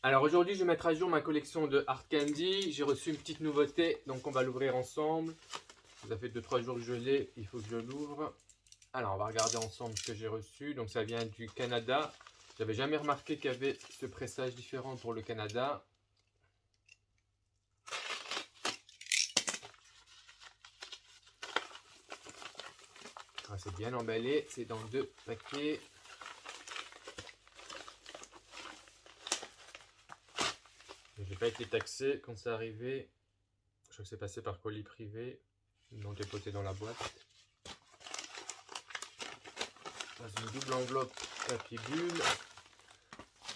Alors aujourd'hui, je vais mettre à jour ma collection de Hard Candy. J'ai reçu une petite nouveauté, donc on va l'ouvrir ensemble. Ça fait 2-3 jours que je l'ai, il faut que je l'ouvre. Alors on va regarder ensemble ce que j'ai reçu. Donc ça vient du Canada. J'avais jamais remarqué qu'il y avait ce pressage différent pour le Canada. Ah, c'est bien emballé, c'est dans 2 paquets. Je n'ai pas été taxé quand c'est arrivé. Je crois que c'est passé par colis privé. Ils l'ont dépoté dans la boîte. Dans une double enveloppe papier bulle.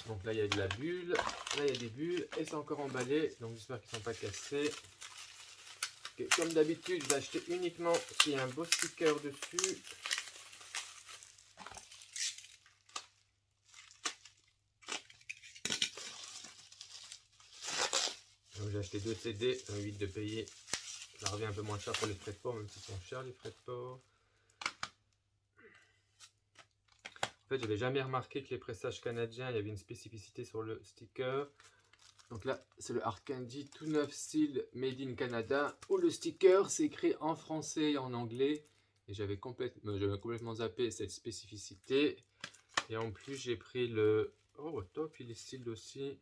Donc là il y a de la bulle, là il y a des bulles et c'est encore emballé. Donc j'espère qu'ils ne sont pas cassés. Okay, comme d'habitude, je vais acheter uniquement s'il y a un beau sticker dessus. J'ai acheté 2 CD, ça m'évite de payer. Ça revient un peu moins cher pour les frais de port, même s'ils sont chers les frais de port. En fait, j'avais jamais remarqué que les pressages canadiens, il y avait une spécificité sur le sticker. Donc là, c'est le Hard Candy tout neuf style Made in Canada, où le sticker c'est écrit en français et en anglais. Et j'avais complètement zappé cette spécificité. Et en plus, j'ai pris le... Oh, top, il est stylé aussi.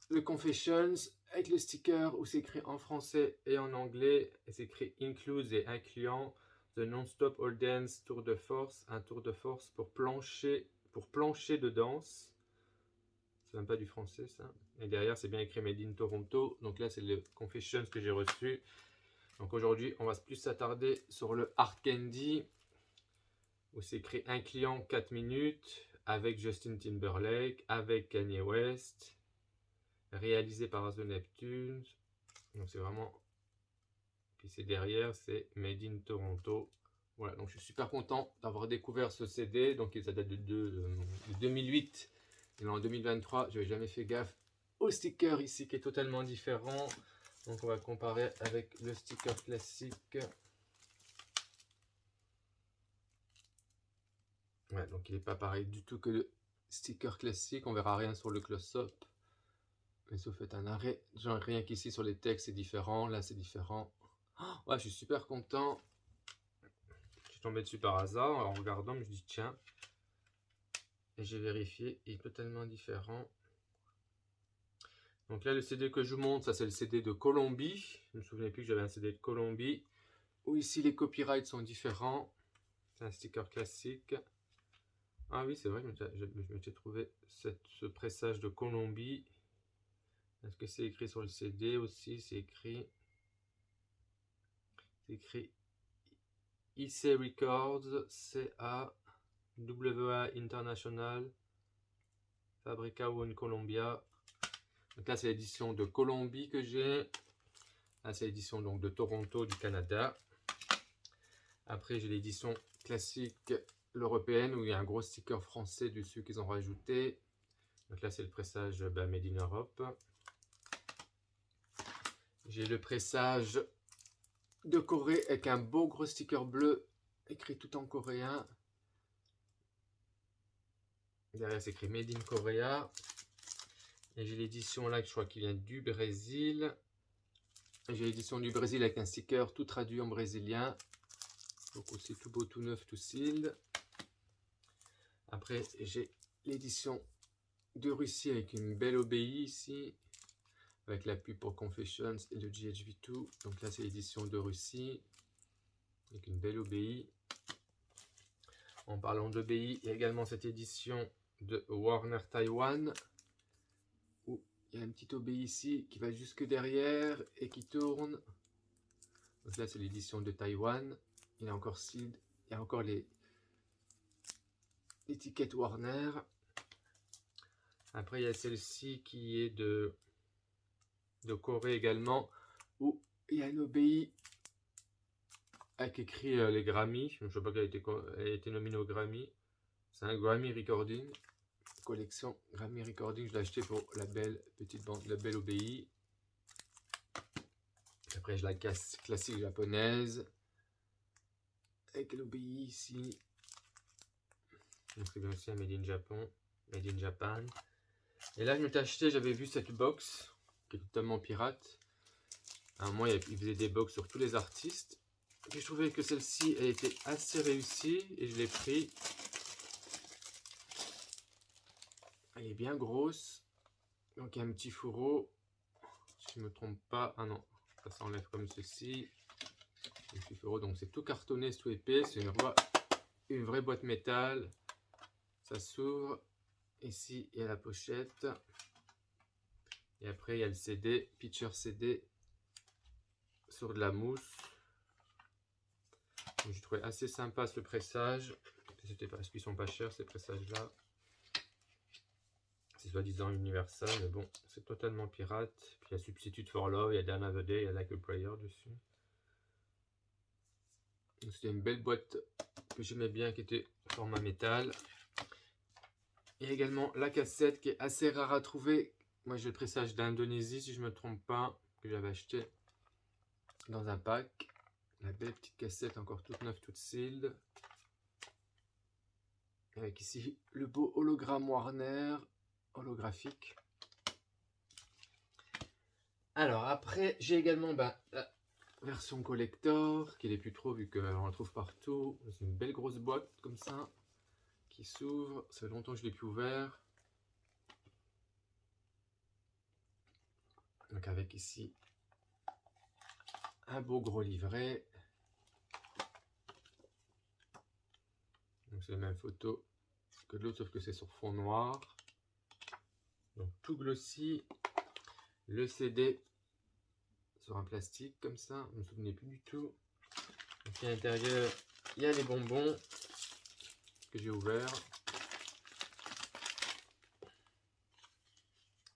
Le Confessions, avec le sticker où c'est écrit en français et en anglais. Et c'est écrit Includes et incluant The Non-Stop All Dance Tour de Force. Un tour de force pour plancher de danse. C'est même pas du français ça. Et derrière c'est bien écrit Made in Toronto. Donc là c'est le Confessions que j'ai reçu. Donc aujourd'hui on va plus s'attarder sur le Hard Candy. Où c'est écrit un client 4 minutes. Avec Justin Timberlake. Avec Kanye West. Réalisé par The Neptunes. Donc c'est vraiment... Puis c'est derrière c'est Made in Toronto. Voilà, donc je suis super content d'avoir découvert ce CD. Donc ça date de 2008. Et en 2023, je n'avais jamais fait gaffe au sticker ici qui est totalement différent. Donc on va comparer avec le sticker classique. Ouais, donc il n'est pas pareil du tout que le sticker classique. On verra rien sur le close-up. Mais si vous faites un arrêt, genre rien qu'ici sur les textes c'est différent. Là c'est différent. Oh, ouais, je suis super content. Je suis tombé dessus par hasard en regardant, mais je dis tiens. Et j'ai vérifié, il est totalement différent. Donc là, le CD que je vous montre, ça c'est le CD de Colombie. Je ne me souvenais plus que j'avais un CD de Colombie. Où ici, les copyrights sont différents. C'est un sticker classique. Ah oui, c'est vrai, je m'étais trouvé ce pressage de Colombie. Est-ce que c'est écrit sur le CD aussi? C'est écrit IC Records, CAWA International, Fabrica One Colombia. Donc là, c'est l'édition de Colombie que j'ai. Là, c'est l'édition donc de Toronto du Canada. Après, j'ai l'édition classique, l'européenne, où il y a un gros sticker français dessus qu'ils ont rajouté. Donc là, c'est le pressage Made in Europe. J'ai le pressage de Corée avec un beau gros sticker bleu, écrit tout en coréen. Derrière, c'est écrit Made in Korea. Et j'ai l'édition là, que je crois qui vient du Brésil. J'ai l'édition du Brésil avec un sticker tout traduit en brésilien. Donc aussi tout beau, tout neuf, tout sealed. Après, j'ai l'édition de Russie avec une belle OBI ici. Avec la pub pour Confessions et le GHV2. Donc là, c'est l'édition de Russie. Avec une belle OBI. En parlant d'OBI, il y a également cette édition de Warner Taiwan. Où il y a une petite OBI ici qui va jusque derrière et qui tourne. Donc là, c'est l'édition de Taïwan. Il y a encore sealed. Il y a encore l'étiquette Warner. Après, il y a celle-ci qui est de Corée également, où il y a une OBI avec écrit les Grammy. Je ne sais pas qu'elle a été nominée au Grammy. C'est un Grammy Recording. Collection Grammy Recording. Je l'ai acheté pour la belle petite bande, la belle OBI. Après, je la casse classique japonaise. Avec l'OBI ici. Donc c'est bien aussi un Made in Japan. Made in Japan. Et là, je m'étais acheté, j'avais vu cette box qui est totalement pirate. À un moment, il faisait des box sur tous les artistes. Et je trouvais que celle-ci, elle était assez réussie et je l'ai pris. Elle est bien grosse. Donc, il y a un petit fourreau. Si je ne me trompe pas. Ah non, ça s'enlève comme ceci. Un petit fourreau, donc c'est tout cartonné, c'est tout épais. C'est une vraie boîte métal. Ça s'ouvre. Ici, il y a la pochette. Et après, il y a le CD, Pitcher CD sur de la mousse. J'ai trouvé assez sympa ce pressage. C'était parce qu'ils sont pas chers ces pressages-là. C'est soi-disant universal, mais bon, c'est totalement pirate. Puis il y a Substitute for Love, il y a Dan of the Day, il y a Like a Prayer dessus. C'était une belle boîte que j'aimais bien, qui était format métal. Et également la cassette qui est assez rare à trouver. Moi j'ai le pressage d'Indonésie si je ne me trompe pas, que j'avais acheté dans un pack. La belle petite cassette encore toute neuve, toute sealed. Avec ici le beau hologramme Warner, holographique. Alors après j'ai également la version collector, qui n'est plus trop vu qu'on la trouve partout. C'est une belle grosse boîte comme ça, qui s'ouvre. Ça fait longtemps que je ne l'ai plus ouvert. Donc avec ici un beau gros livret. Donc c'est la même photo que l'autre, sauf que c'est sur fond noir. Donc tout glossy. Le CD sur un plastique comme ça, je ne me souvenais plus du tout. Donc à l'intérieur, il y a les bonbons que j'ai ouverts.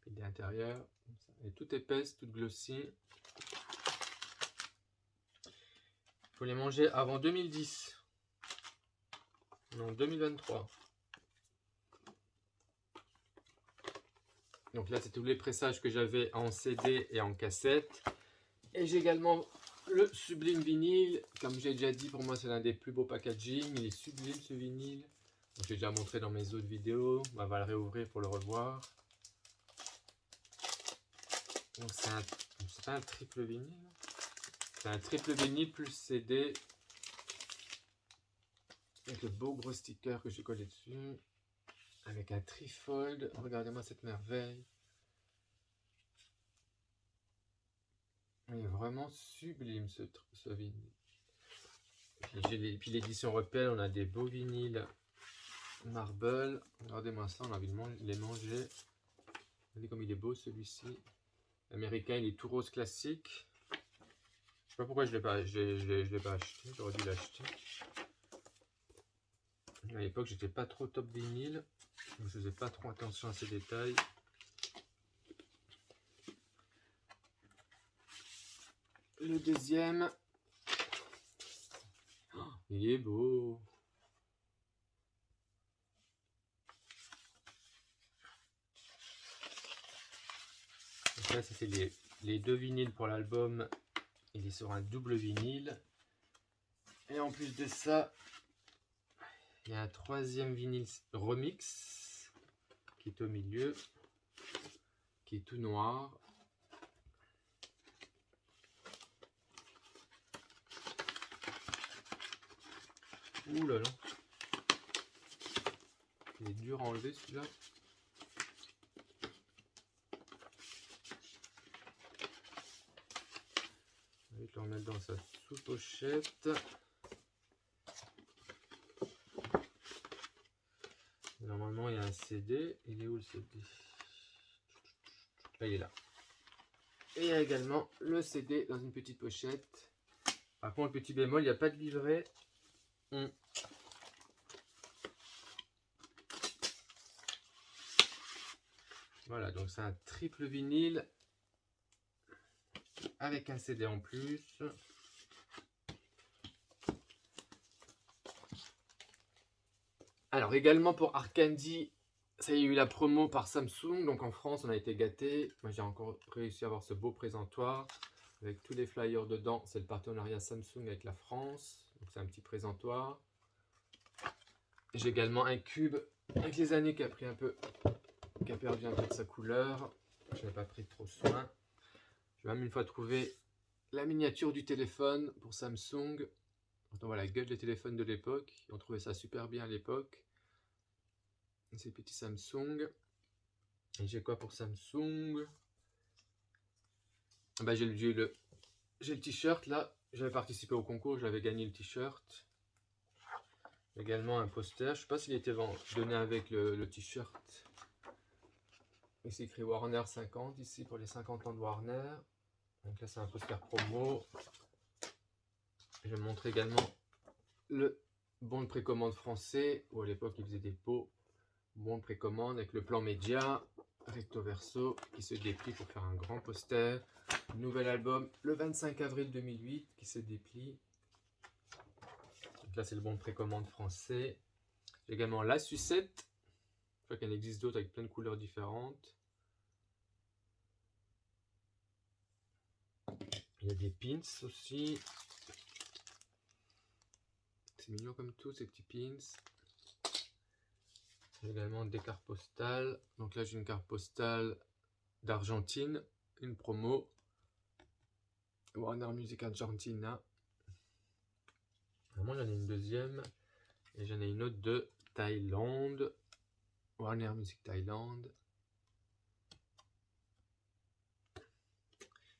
Et de l'intérieur, elle est toute épaisse, toute glossy. Il faut les manger avant 2010. Non, 2023. Donc là, c'est tous les pressages que j'avais en CD et en cassette. Et j'ai également le sublime vinyle. Comme j'ai déjà dit, pour moi, c'est l'un des plus beaux packaging. Il est sublime, ce vinyle. J'ai déjà montré dans mes autres vidéos. On va le réouvrir pour le revoir. Donc c'est pas un triple vinyle. C'est un triple vinyle plus CD. Avec le beau gros sticker que j'ai collé dessus. Avec un trifold. Regardez-moi cette merveille. Il est vraiment sublime ce vinyle. Puis l'édition européenne, on a des beaux vinyles marble. Regardez-moi ça, on a envie de les manger. Regardez comme il est beau celui-ci. L'américain, il est tout rose classique. Je sais pas pourquoi je l'ai pas acheté, j'aurais dû l'acheter. À l'époque, j'étais pas trop top vinyle. Je faisais pas trop attention à ces détails. Le deuxième. Oh, il est beau. Donc là, c'était les deux vinyles pour l'album. Il est sur un double vinyle. Et en plus de ça, il y a un troisième vinyle remix qui est au milieu, qui est tout noir. Ouh là là, il est dur à enlever celui-là. Je vais le remettre dans sa sous-pochette. Normalement, il y a un CD. Il est où le CD? Là, il est là. Et il y a également le CD dans une petite pochette. Par contre, le petit bémol, il n'y a pas de livret. Voilà, donc c'est un triple vinyle avec un CD en plus. Alors également pour Art Candy, ça y a eu la promo par Samsung, donc en France on a été gâtés. Moi j'ai encore réussi à avoir ce beau présentoir avec tous les flyers dedans. C'est le partenariat Samsung avec la France, donc c'est un petit présentoir. J'ai également un cube avec les années qui a pris un peu qui a perdu un peu de sa couleur. Je n'ai pas pris trop soin. J'ai même une fois trouvé la miniature du téléphone pour Samsung. Quand on voit la gueule des téléphones de l'époque, on trouvait ça super bien à l'époque. Ces petits Samsung. Et j'ai quoi pour Samsung? Bah, j'ai le t-shirt là. J'avais participé au concours, j'avais gagné le t-shirt. Également un poster. Je sais pas s'il était donné avec le t-shirt. C'est écrit Warner 50 ici pour les 50 ans de Warner. Donc là c'est un poster promo. Je vais montrer également le bon de précommande français, où à l'époque ils faisaient des pots. Bon de précommande avec le plan média, recto verso, qui se déplie pour faire un grand poster. Nouvel album le 25 avril 2008 qui se déplie. Donc là c'est le bon de précommande français. J'ai également la sucette. Je crois qu'il en existe d'autres avec plein de couleurs différentes. Il y a des pins aussi. C'est mignon comme tout ces petits pins. J'ai également des cartes postales. Donc là j'ai une carte postale d'Argentine, une promo. Warner Music Argentina. Moi j'en ai une deuxième. Et j'en ai une autre de Thaïlande. Warner Music Thaïlande.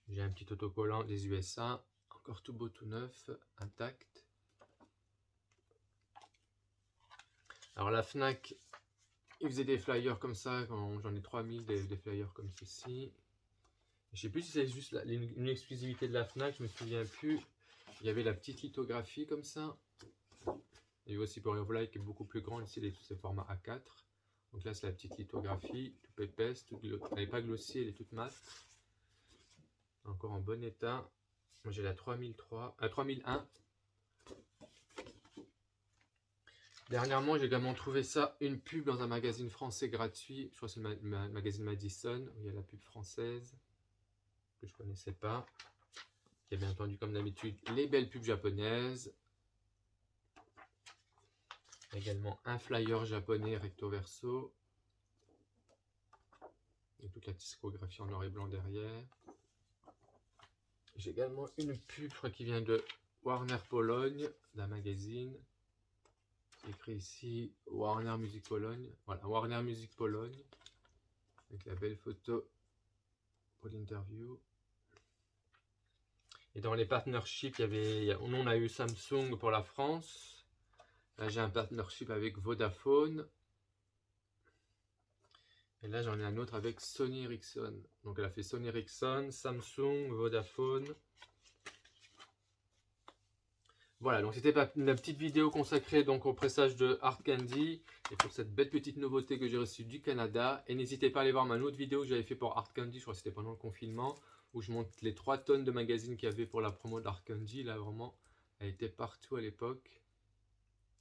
J'ai un petit autocollant des USA. Encore tout beau, tout neuf, intact. Alors la Fnac, ils faisaient des flyers comme ça. J'en ai 3000 des flyers comme ceci. Je sais plus si c'est juste une exclusivité de la Fnac, je me souviens plus. Il y avait la petite lithographie comme ça. Il y a aussi pour Revolite qui est beaucoup plus grande. Ici, c'est format A4. Donc là, c'est la petite lithographie, toute épaisse, elle n'est pas glossy, elle est toute mate. Encore en bon état. Moi, j'ai la 3001. Dernièrement, j'ai également trouvé ça, une pub dans un magazine français gratuit. Je crois que c'est le magazine Madison, où il y a la pub française, que je ne connaissais pas. Il y a bien entendu, comme d'habitude, les belles pubs japonaises. Également un flyer japonais recto verso. Et toute la typographie en noir et blanc derrière. J'ai également une pub, je crois, qui vient de Warner Pologne, d'un magazine. C'est écrit ici Warner Music Pologne. Voilà, Warner Music Pologne. Avec la belle photo pour l'interview. Et dans les partnerships, on a eu Samsung pour la France. Là, j'ai un partnership avec Vodafone. Et là, j'en ai un autre avec Sony Ericsson. Donc, elle a fait Sony Ericsson, Samsung, Vodafone. Voilà, donc c'était une petite vidéo consacrée donc au pressage de Hard Candy et pour cette belle petite nouveauté que j'ai reçue du Canada. Et n'hésitez pas à aller voir ma autre vidéo que j'avais fait pour Hard Candy, je crois que c'était pendant le confinement, où je montre les 3 tonnes de magazines qu'il y avait pour la promo d'Hard Candy. Là, vraiment, elle était partout à l'époque.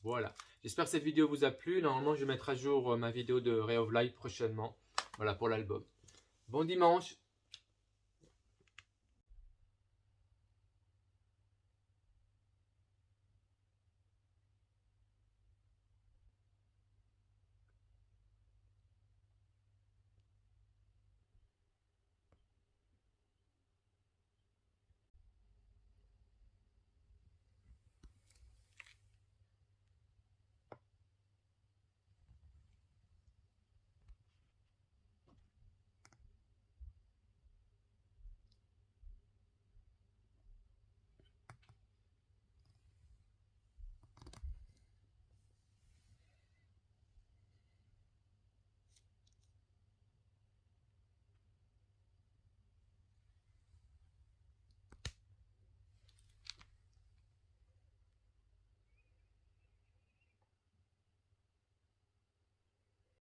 Voilà, j'espère que cette vidéo vous a plu. Normalement, je vais mettre à jour ma vidéo de Ray of Light prochainement. Voilà pour l'album. Bon dimanche!